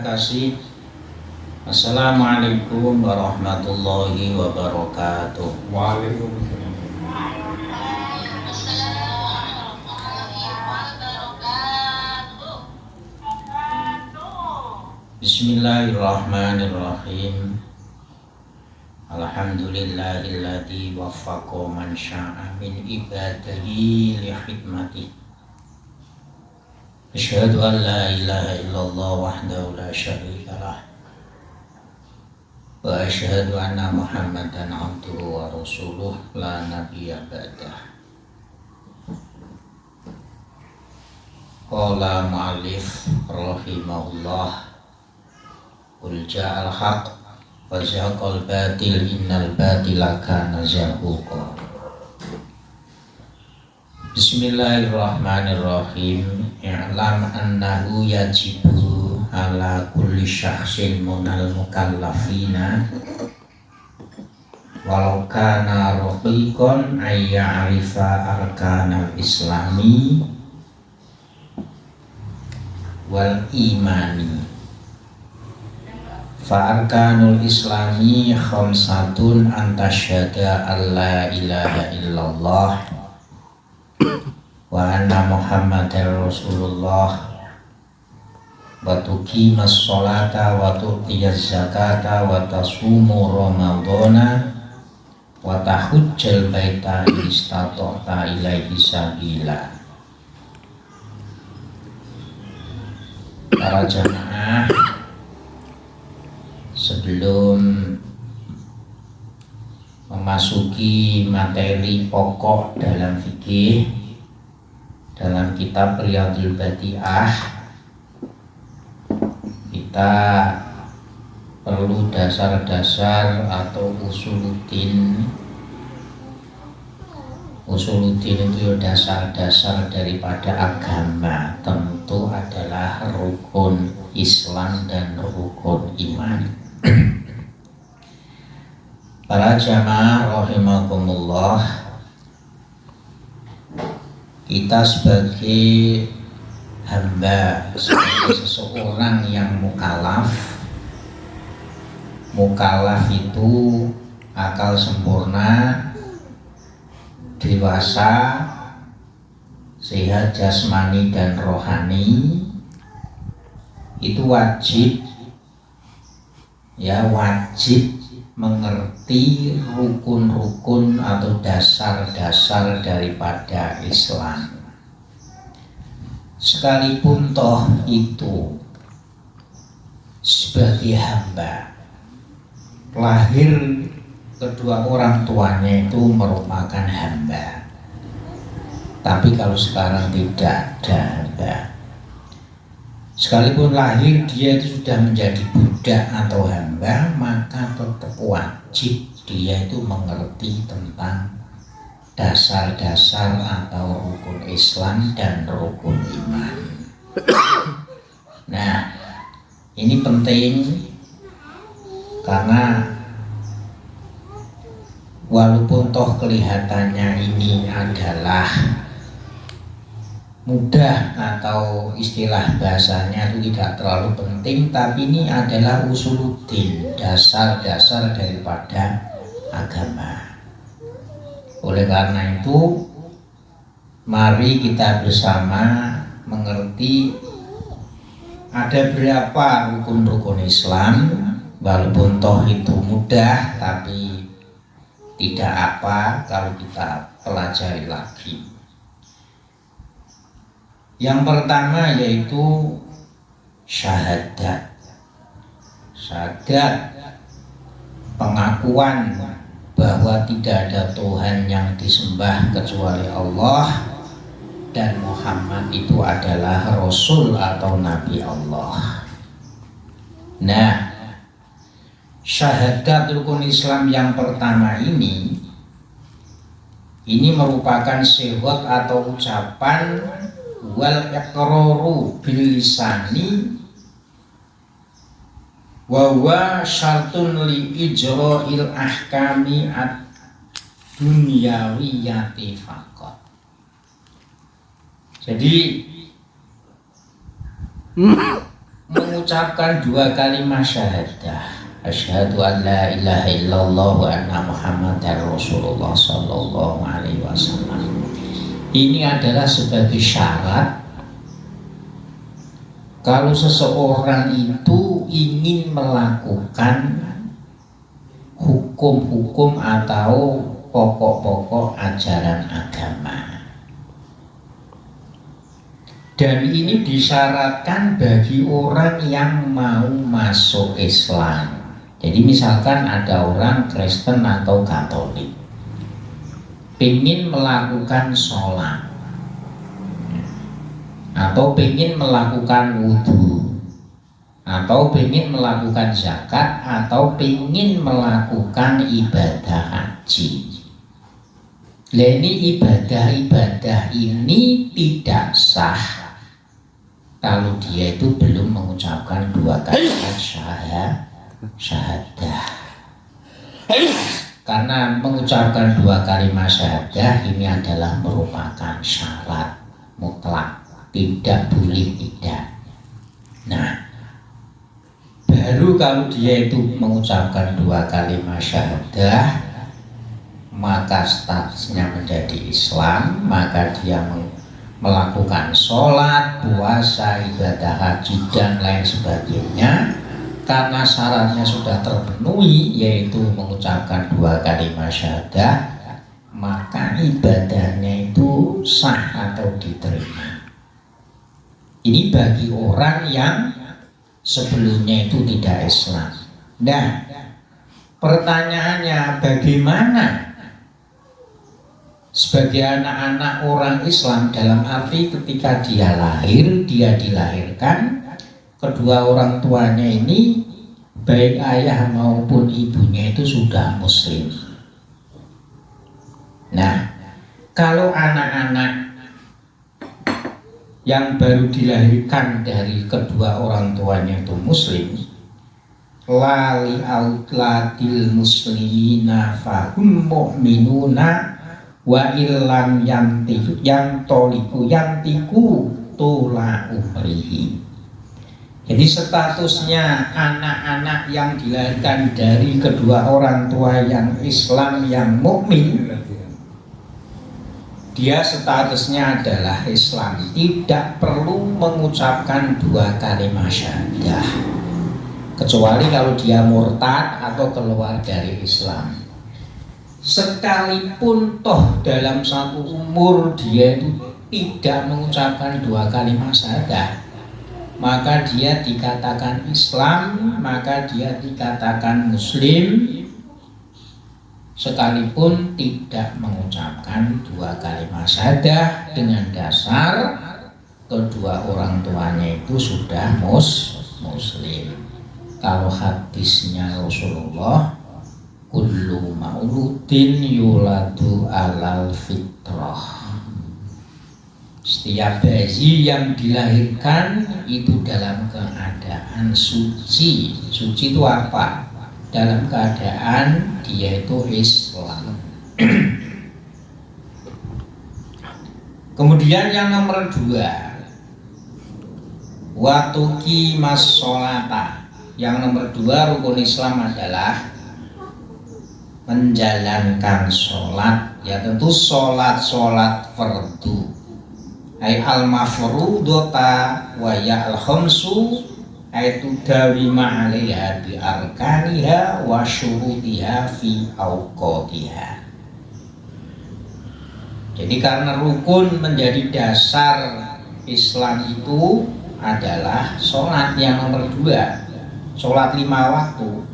kasih. Assalamualaikum warahmatullahi wabarakatuh. Waalaikumsalam. Bismillahirrahmanirrahim. Alhamdulillahilladzi waffaqa man syaa min ibadihi li hikmati. Asyhadu an la ilaha illallah wahdahu la syarika lah. Wa asyhadu anna Muhammadan abduhu wa rasuluh la nabiyya ba'dah. Qala mu'allif rahimahullah, qul ja'al haqq wa zahaqal batil innal batila kana zahuqa. Bismillahirrahmanirrahim. I'lam annahu yajibu ala kulli syakhsin munal mukallafina walau kana raqiqan ay ya'rifa arkanal islami wal imani. Fa arkanul islami khamsatun antasyhada alla ilaha illallah wa anna muhammadar rasulullah wa tuqimas sholata wa tu'tiyaz zakata wa tasumu ramadhana wa tahujjal baita istata'ta ilaihi sabila. Para jamaah, sebelum memasuki materi pokok dalam fikih dalam kitab Riyadhul Badi'ah, kita perlu dasar-dasar atau usuluddin. Usuluddin itu dasar-dasar daripada agama, tentu adalah rukun Islam dan rukun iman. Para jamaah rahimakumullah, kita sebagai hamba, sebagai seseorang yang mukallaf itu akal sempurna, dewasa, sehat jasmani dan rohani, itu wajib mengerti rukun-rukun atau dasar-dasar daripada Islam. Sekalipun toh itu sebagai hamba, lahir kedua orang tuanya itu merupakan hamba. Tapi kalau sekarang tidak ada hamba, sekalipun lahir dia itu sudah menjadi budak atau hamba, maka tetap wajib dia itu mengerti tentang dasar-dasar atau rukun Islam dan rukun iman. Nah, ini penting karena walaupun toh kelihatannya ini adalah mudah atau istilah bahasanya itu tidak terlalu penting, tapi ini adalah usuluddin, dasar-dasar daripada agama. Oleh karena itu, mari kita bersama mengerti ada berapa rukun-rukun Islam. Walaupun toh itu mudah, tapi tidak apa kalau kita pelajari lagi. Yang pertama yaitu syahadat. Syahadat, pengakuan bahwa tidak ada Tuhan yang disembah kecuali Allah dan Muhammad itu adalah Rasul atau Nabi Allah. Nah, syahadat rukun Islam yang pertama ini merupakan syahadat atau ucapan wal iqraru bil lisani wa huwa syartun li ijra'il ahkami ad-dunyawiyati faqat. Jadi mengucapkan dua kalimat syahadah, asyhadu an la ilaha illallah wa anna muhammadar rasulullah sallallahu alaihi wasallam, ini adalah sebagai syarat kalau seseorang itu ingin melakukan hukum-hukum atau pokok-pokok ajaran agama. Dan ini disyaratkan bagi orang yang mau masuk Islam. Jadi misalkan ada orang Kristen atau Katolik ingin melakukan sholat atau ingin melakukan wudhu atau ingin melakukan zakat atau ingin melakukan ibadah haji. Ini ibadah-ibadah ini tidak sah kalau dia itu belum mengucapkan dua kalimat syahadah. Karena mengucapkan dua kalimat syahadah ini adalah merupakan syarat mutlak, tidak boleh tidak. Nah, baru kalau dia itu mengucapkan dua kalimat syahadah, maka statusnya menjadi Islam, maka dia melakukan sholat, puasa, ibadah haji dan lain sebagainya. Karena syaratnya sudah terpenuhi, yaitu mengucapkan dua kalimat syahadah, maka ibadahnya itu sah atau diterima. Ini bagi orang yang sebelumnya itu tidak Islam. Nah, pertanyaannya bagaimana sebagai anak-anak orang Islam, dalam arti ketika dia lahir, dia dilahirkan, kedua orang tuanya ini baik ayah maupun ibunya itu sudah muslim. Nah, kalau anak-anak yang baru dilahirkan dari kedua orang tuanya itu muslim, lali autladil muslimina fahum mu'minuna wa illam yantiku tula umrihi. Jadi statusnya anak-anak yang dilahirkan dari kedua orang tua yang Islam yang mukmin, dia statusnya adalah Islam, tidak perlu mengucapkan dua kalimat syahadah, kecuali kalau dia murtad atau keluar dari Islam. Sekalipun toh dalam satu umur dia itu tidak mengucapkan dua kalimat syahadah, maka dia dikatakan Islam, maka dia dikatakan Muslim, sekalipun tidak mengucapkan dua kalimat syahadah dengan dasar kedua orang tuanya itu sudah Muslim. Kalau hadisnya Rasulullah, kullu mauludin yuladu alal fitrah, setiap bayi yang dilahirkan itu dalam keadaan suci. Suci itu apa? Dalam keadaan dia itu Islam. Kemudian yang nomor dua, watuki mas sholata. Yang nomor dua, rukun Islam adalah menjalankan sholat, ya tentu sholat fardu, ay al-mafrudota wa ya al-khamsu, ay tudawima alaiha bi arkaniha wa syurutiha fi awqatiha. Jadi karena rukun menjadi dasar Islam itu adalah sholat yang nomor dua, sholat 5 waktu.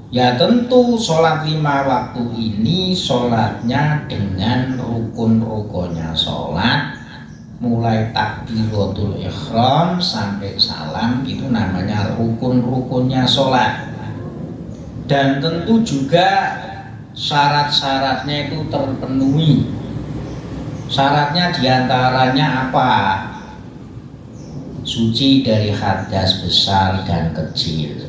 Ya tentu sholat 5 waktu ini sholatnya dengan rukun-rukunnya sholat, mulai takbiratul ihram sampai salam, itu namanya rukun-rukunnya sholat. Dan tentu juga syarat-syaratnya itu terpenuhi. Syaratnya diantaranya apa? Suci dari hadas besar dan kecil.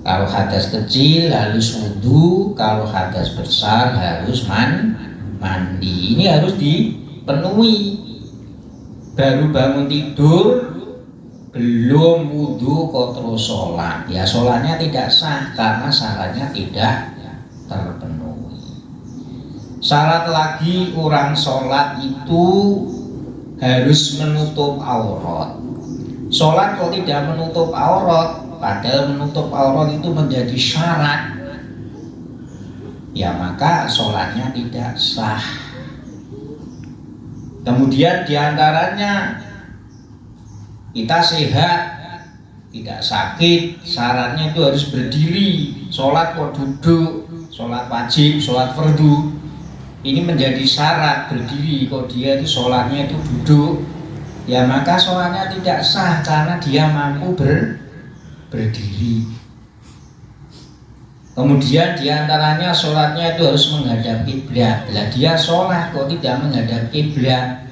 Kalau hadas kecil harus wudu, kalau hadas besar harus mandi. Ini harus dipenuhi. Baru bangun tidur belum wudhu kok terus sholat, ya sholatnya tidak sah karena syaratnya tidak terpenuhi. Syarat lagi orang sholat itu harus menutup aurat. Sholat kok tidak menutup aurat, padahal menutup aurat itu menjadi syarat, ya maka sholatnya tidak sah. Kemudian diantaranya kita sehat, tidak sakit, syaratnya itu harus berdiri. Sholat kok duduk, sholat wajib, sholat fardu, ini menjadi syarat berdiri. Kok dia itu sholatnya itu duduk, ya maka sholatnya tidak sah karena dia mampu berdiri. Kemudian diantaranya sholatnya itu harus menghadap kiblat. Lah dia sholat kok tidak menghadap kiblat,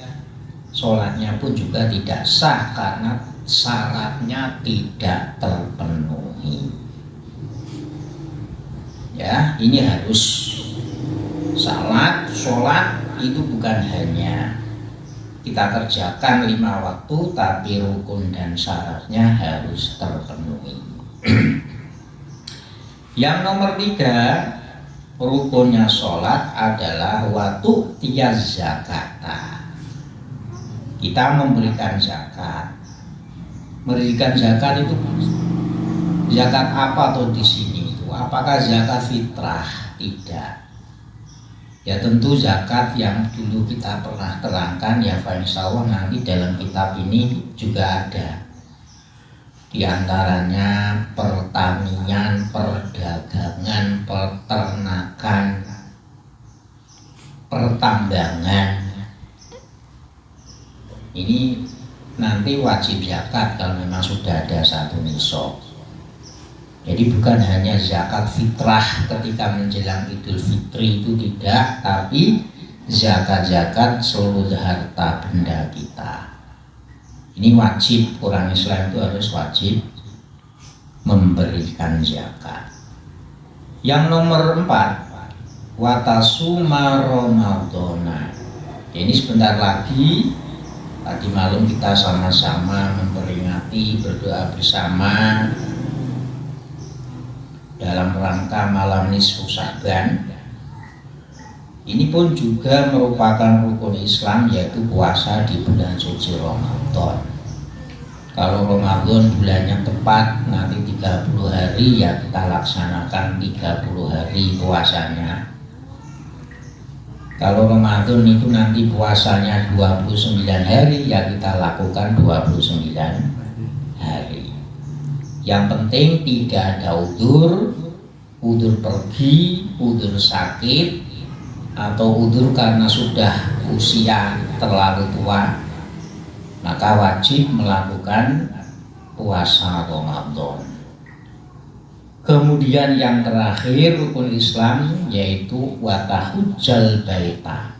sholatnya pun juga tidak sah karena syaratnya tidak terpenuhi. Ya, ini harus sholat itu bukan hanya kita kerjakan 5 waktu, tapi rukun dan syaratnya harus terpenuhi. Yang nomor 3 rukunnya sholat adalah waktu tiaz zakata. Kita memberikan zakat. Memberikan zakat itu zakat apa tuh di sini itu? Apakah zakat fitrah? Tidak. Ya tentu zakat yang dulu kita pernah terangkan, ya insya Allah nanti dalam kitab ini juga ada. Di antaranya pertanian, perdagangan, peternakan, pertambangan. Ini nanti wajib zakat kalau memang sudah ada 1 nisab. Jadi bukan hanya zakat fitrah ketika menjelang Idul Fitri itu tidak, tapi zakat-zakat seluruh harta benda kita. Ini wajib, orang Islam itu harus wajib memberikan zakat. Yang nomor 4, watasuma Ramadhana. Ini sebentar lagi, tadi malam kita sama-sama memperingati, berdoa bersama dalam rangka malam nisfu Sya'ban. Ini pun juga merupakan rukun Islam, yaitu puasa di bulan suci Ramadan. Kalau Ramadan bulannya tepat nanti 30 hari, ya kita laksanakan 30 hari puasanya. Kalau Ramadan itu nanti puasanya 29 hari, ya kita lakukan 29 hari. Yang penting tidak ada udzur pergi, udzur sakit, atau udzur karena sudah usia terlalu tua, maka wajib melakukan puasa Ramadan. Kemudian yang terakhir rukun Islam yaitu watahujjal baita,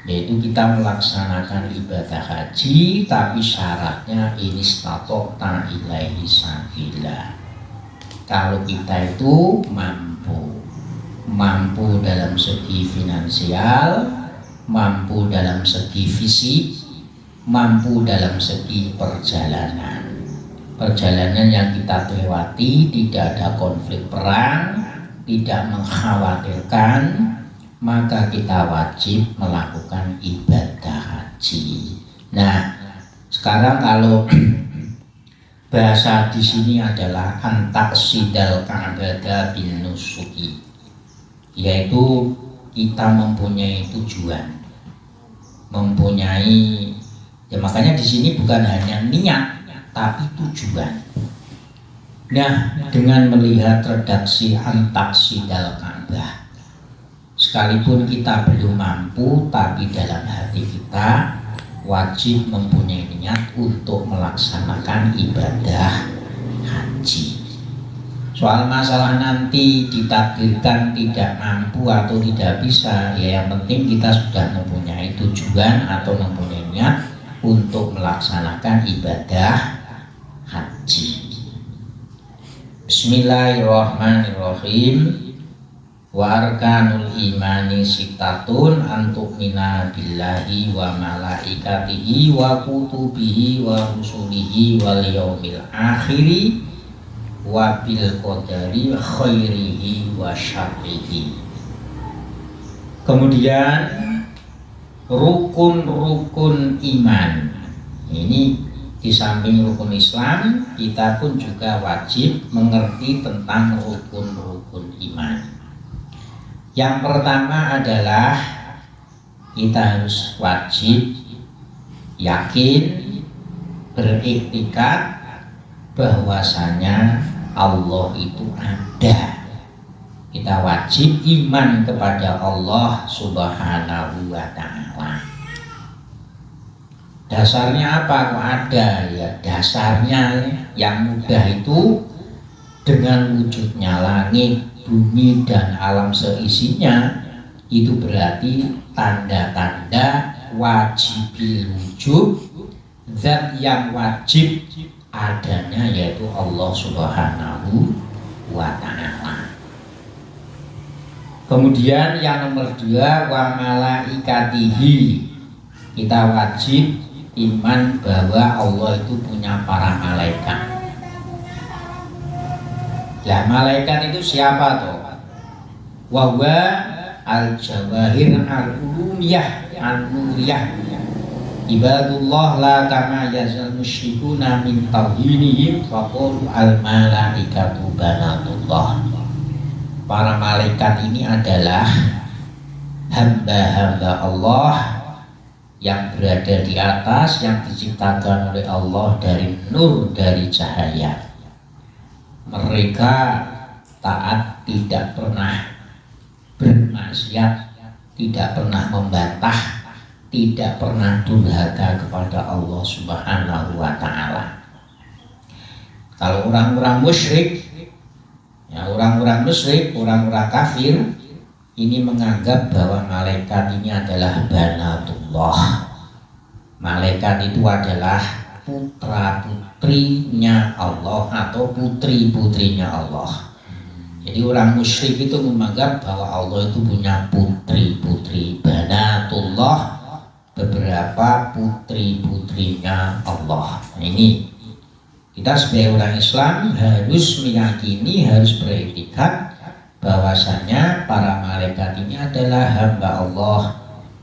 yaitu kita melaksanakan ibadah haji, tapi syaratnya inistatota ilaihi sabila. Kalau kita itu mampu dalam segi finansial, mampu dalam segi fisik, mampu dalam segi perjalanan yang kita lewati tidak ada konflik perang, tidak mengkhawatirkan, maka kita wajib melakukan ibadah haji. Nah, sekarang kalau bahasa di sini adalah antaqsidal ka'bata bin nusuki, yaitu kita mempunyai tujuan, ya makanya di sini bukan hanya niat tapi tujuan. Nah, dengan melihat redaksi antaqsidal ka'bah, sekalipun kita belum mampu, tapi dalam hati kita wajib mempunyai niat untuk melaksanakan ibadah haji. Soal masalah nanti ditakdirkan tidak mampu atau tidak bisa, ya yang penting kita sudah mempunyai tujuan atau mempunyai niat untuk melaksanakan ibadah haji. Bismillahirrahmanirrahim. Wa arkanul imani sittatun antuk mina billahi wa malaikatihi wa kutubihi wa rusulihi wal yaumil akhiri wa bil qadari khairihi wa syarrihi. Kemudian rukun-rukun iman. Ini di samping rukun Islam, kita pun juga wajib mengerti tentang rukun-rukun iman. Yang pertama adalah kita harus wajib yakin, beriktikad bahwasanya Allah itu ada. Kita wajib iman kepada Allah Subhanahu wa ta'ala. Dasarnya apa kok ada? Ya dasarnya yang mudah itu dengan wujudnya langit, bumi dan alam seisinya, itu berarti tanda-tanda wajibil wujud, zat yang wajib adanya yaitu Allah Subhanahu wa ta'ala. Kemudian yang nomor 2, wa malaikatihi. Kita wajib iman bahwa Allah itu punya para malaikat. Lah malaikat itu siapa toh? Wa huwa al-jawahir al-ulumiyah an-nuriyah. Ibadullah la kama yazal musyrikuna min tauhidihim faqulu al-malaikatu banatullah. Para malaikat ini adalah hamba-hamba Allah yang berada di atas, yang diciptakan oleh Allah dari nur, dari cahaya. Mereka taat, tidak pernah bermaksiat, tidak pernah membantah, tidak pernah durhaka kepada Allah Subhanahu wa ta'ala. Kalau orang-orang musyrik, ya orang-orang musyrik, orang-orang kafir ini menganggap bahwa malaikat ini adalah banatullah. Malaikat itu adalah putra-putrinya Allah atau putri-putrinya Allah. Jadi orang musyrik itu menganggap bahwa Allah itu punya putri-putri, banatullah, beberapa putri-putrinya Allah. Nah, ini kita sebagai orang Islam harus meyakini, harus beriktikad bahwasanya para malaikat ini adalah hamba Allah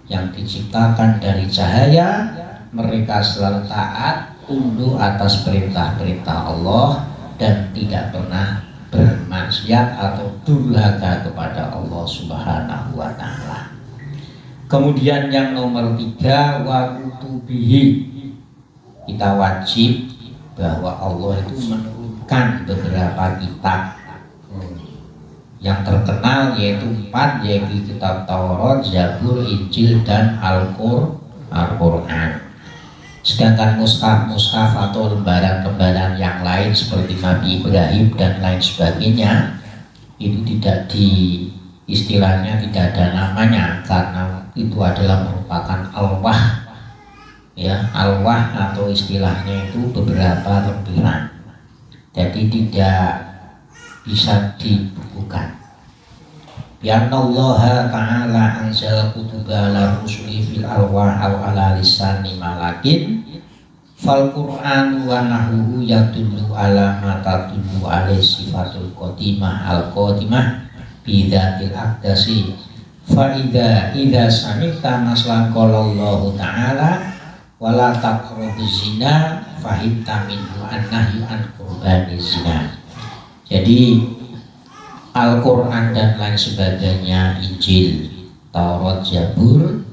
yang diciptakan dari cahaya. Mereka selalu taat, tunduk atas perintah-perintah Allah dan tidak pernah bermaksiat atau durhaka kepada Allah Subhanahu wa ta'ala. Kemudian yang nomor 3, wa kutubihi. Kita wajib bahwa Allah itu menurunkan beberapa kitab yang terkenal, yaitu 4, yaitu kitab Taurat, Zabur, Injil dan Al-Quran. Sedangkan mushaf atau lembaran-lembaran yang lain seperti Nabi Ibrahim dan lain sebagainya itu tidak istilahnya tidak ada namanya, karena itu adalah merupakan alwah, ya, alwah atau istilahnya itu beberapa lempiran, jadi tidak bisa dibukukan. Ya Allah ta'ala anzal kutuba ala rusuli fil alwah aw ala lisani malakin fal qur'an wa nahuhu yadullu ala ma tadullu alaihi sifatul qadimah al qadimah bidatil aqdasi fa idza sami'ta maslan qala Allah ta'ala wala taqrabuz zina fahimta minhu annahyu an qurbaniz zina. Jadi Al-Quran dan lain sebagainya, Injil, Taurat, Zabur,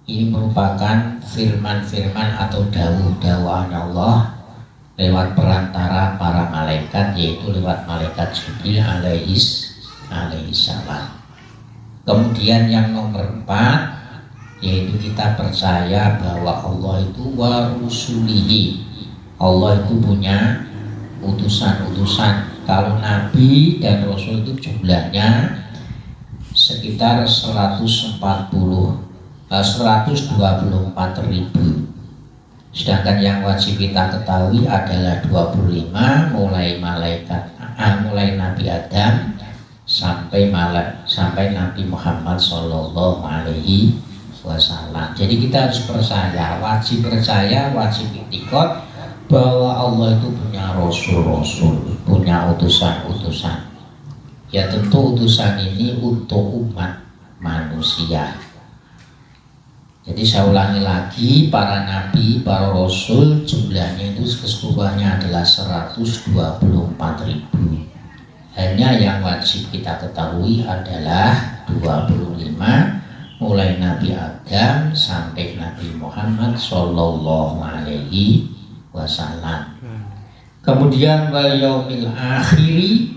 ini merupakan firman-firman atau dawuh-dawuhan Allah lewat perantara para malaikat, yaitu lewat malaikat Jibril alaihi salam. Kemudian yang nomor 4, yaitu kita percaya bahwa Allah itu wa rusulihi. Allah itu punya utusan-utusan. Kalau Nabi dan Rasul itu jumlahnya sekitar 124.000, sedangkan yang wajib kita ketahui adalah 25, mulai Nabi Adam sampai Nabi Muhammad Shallallahu Alaihi Wasallam. Jadi kita harus percaya, wajib itikad bahwa Allah itu punya rasul-rasul, punya utusan-utusan. Ya tentu utusan ini untuk umat manusia. Jadi saya ulangi lagi, para nabi, para rasul jumlahnya itu keseluruhannya adalah 124.000. Hanya yang wajib kita ketahui adalah 25, mulai Nabi Adam sampai Nabi Muhammad Sallallahu Alaihi Wasallam. Kemudian wal yaumil akhiri,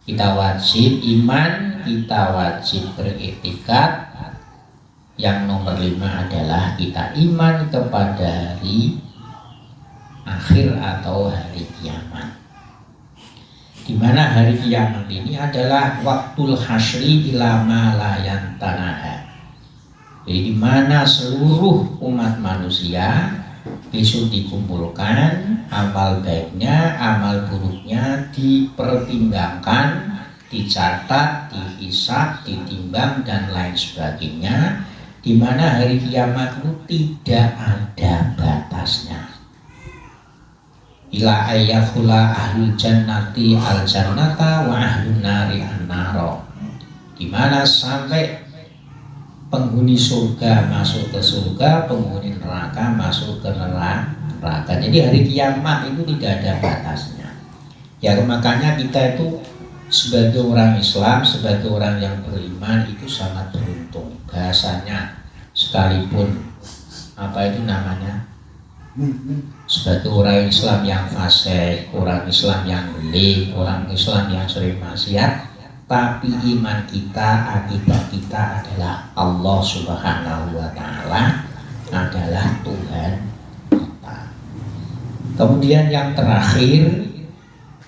kita wajib iman, kita wajib beriktikad. Yang nomor 5 adalah kita iman kepada hari akhir atau hari kiamat. Di mana hari kiamat ini adalah waktul hasyri ila ma la yantanaha. Jadi di mana seluruh umat manusia besok dikumpulkan, amal baiknya, amal buruknya dipertimbangkan, dicatat, dihisab, ditimbang dan lain sebagainya. Di mana hari kiamat itu tidak ada batasnya. Ila ayyakhula ahlul jannati al jannata wa ahlun nari an-naro. Di mana sampai penghuni surga masuk ke surga, penghuni neraka masuk ke neraka. Jadi hari kiamat itu tidak ada batasnya. Ya makanya kita itu sebagai orang Islam, sebagai orang yang beriman itu sangat beruntung. Bahasanya sekalipun apa itu namanya, sebagai orang Islam yang fasik, orang Islam yang belik, orang Islam yang sering maksiat, tapi iman kita, akidah kita adalah Allah Subhanahu wa Ta'ala adalah Tuhan kita. Kemudian yang terakhir,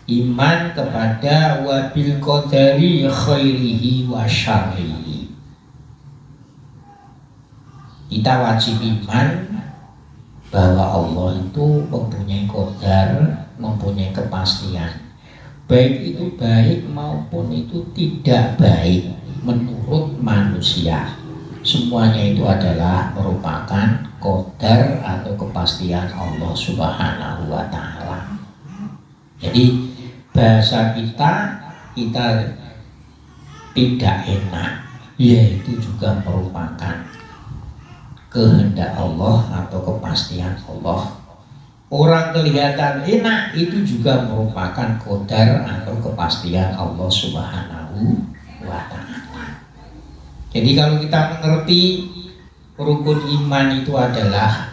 iman kepada wabil qadari khairihi wa syarrihi. Kita wajib iman bahwa Allah itu mempunyai qadar, mempunyai kepastian, baik itu baik maupun itu tidak baik menurut manusia. Semuanya itu adalah merupakan qadar atau kepastian Allah Subhanahu wa Ta'ala. Jadi bahasa kita tidak enak, yaitu juga merupakan kehendak Allah atau kepastian Allah. Orang kelihatan enak itu juga merupakan qadar atau kepastian Allah Subhanahu wa Ta'ala. Jadi kalau kita mengerti rukun iman itu adalah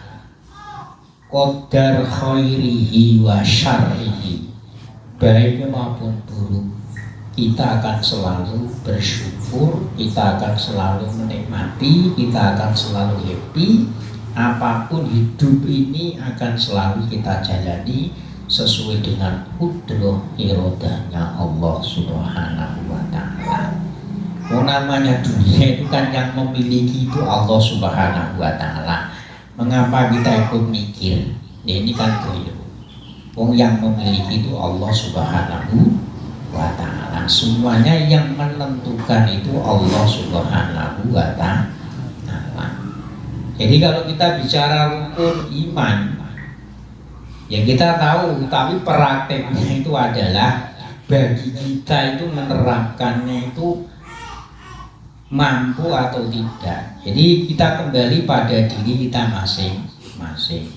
qadar khairihi wa syarrihi, baik maupun buruk, kita akan selalu bersyukur, kita akan selalu menikmati, kita akan selalu happy. Apapun hidup ini akan selalu kita jalani sesuai dengan qudrah iradahnya Allah Subhanahu wa Ta'ala. Namanya dunia itu kan yang memiliki itu Allah Subhanahu wa Ta'ala. Mengapa kita ikut mikir? Ini kan keliru. Yang memiliki itu Allah Subhanahu wa Ta'ala. Semuanya yang menentukan itu Allah Subhanahu wa Ta'ala. Jadi kalau kita bicara rukun iman, ya kita tahu, tapi prakteknya itu adalah bagi kita itu menerapkannya itu mampu atau tidak. Jadi kita kembali pada diri kita masing-masing.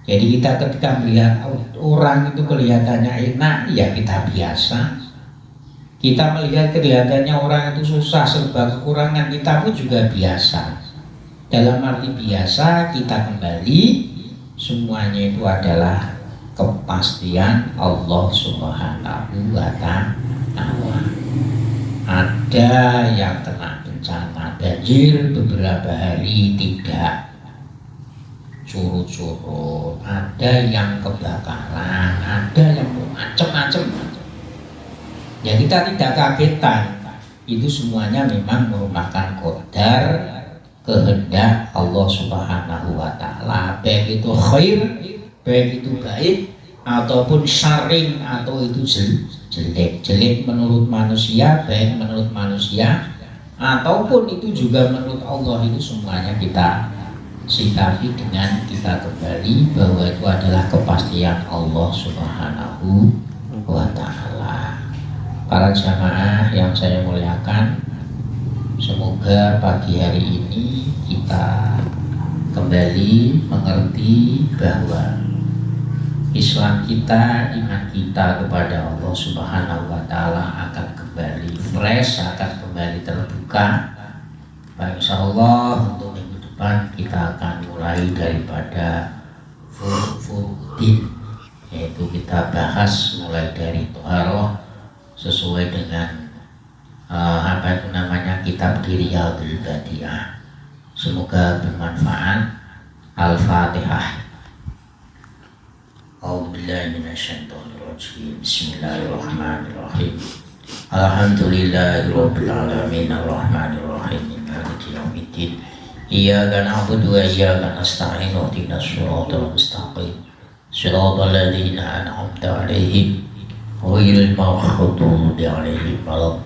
Jadi kita ketika melihat orang itu kelihatannya enak, ya kita biasa. Kita melihat kelihatannya orang itu susah, serba kekurangan, kita pun juga biasa. Dalam arti biasa, kita kembali, semuanya itu adalah kepastian Allah Subhanahu wa Ta'ala. Ada yang kena bencana banjir beberapa hari tidak curut-curut, ada yang kebakaran, ada yang macam-macam. Ya kita tidak kagetan, itu semuanya memang merupakan qadar, kehendak Allah Subhanahu wa Ta'ala, baik itu khair, baik itu baik ataupun syaring atau itu jelek. Jelek menurut manusia, baik menurut manusia, ataupun itu juga menurut Allah, itu semuanya kita sikapi dengan kita kembali bahwa itu adalah kepastian Allah Subhanahu wa Ta'ala. Para jamaah yang saya muliakan, semoga pagi hari ini kita kembali mengerti bahwa Islam kita, iman kita kepada Allah Subhanahu wa Ta'ala akan kembali fresh, akan kembali terbuka. Insya Allah untuk minggu depan kita akan mulai daripada furu'uddin, yaitu kita bahas mulai dari Toharoh sesuai dengan apa itu namanya, kitab Riyadhul Badi'ah. Semoga bermanfaat. Al-Fatihah. A'udzubillahi minasyaitonir rajim. Bismillahirrahmanirrahim. Alhamdulillahirabbil alamin arrahmanir rahim maliki yaumiddin. Iyyaka na'budu wa iyyaka nasta'in ihdinas shiratal mustaqim. Shiratal ladzina an'amta 'alaihim ghairil maghdubi 'alaihim waladdallin.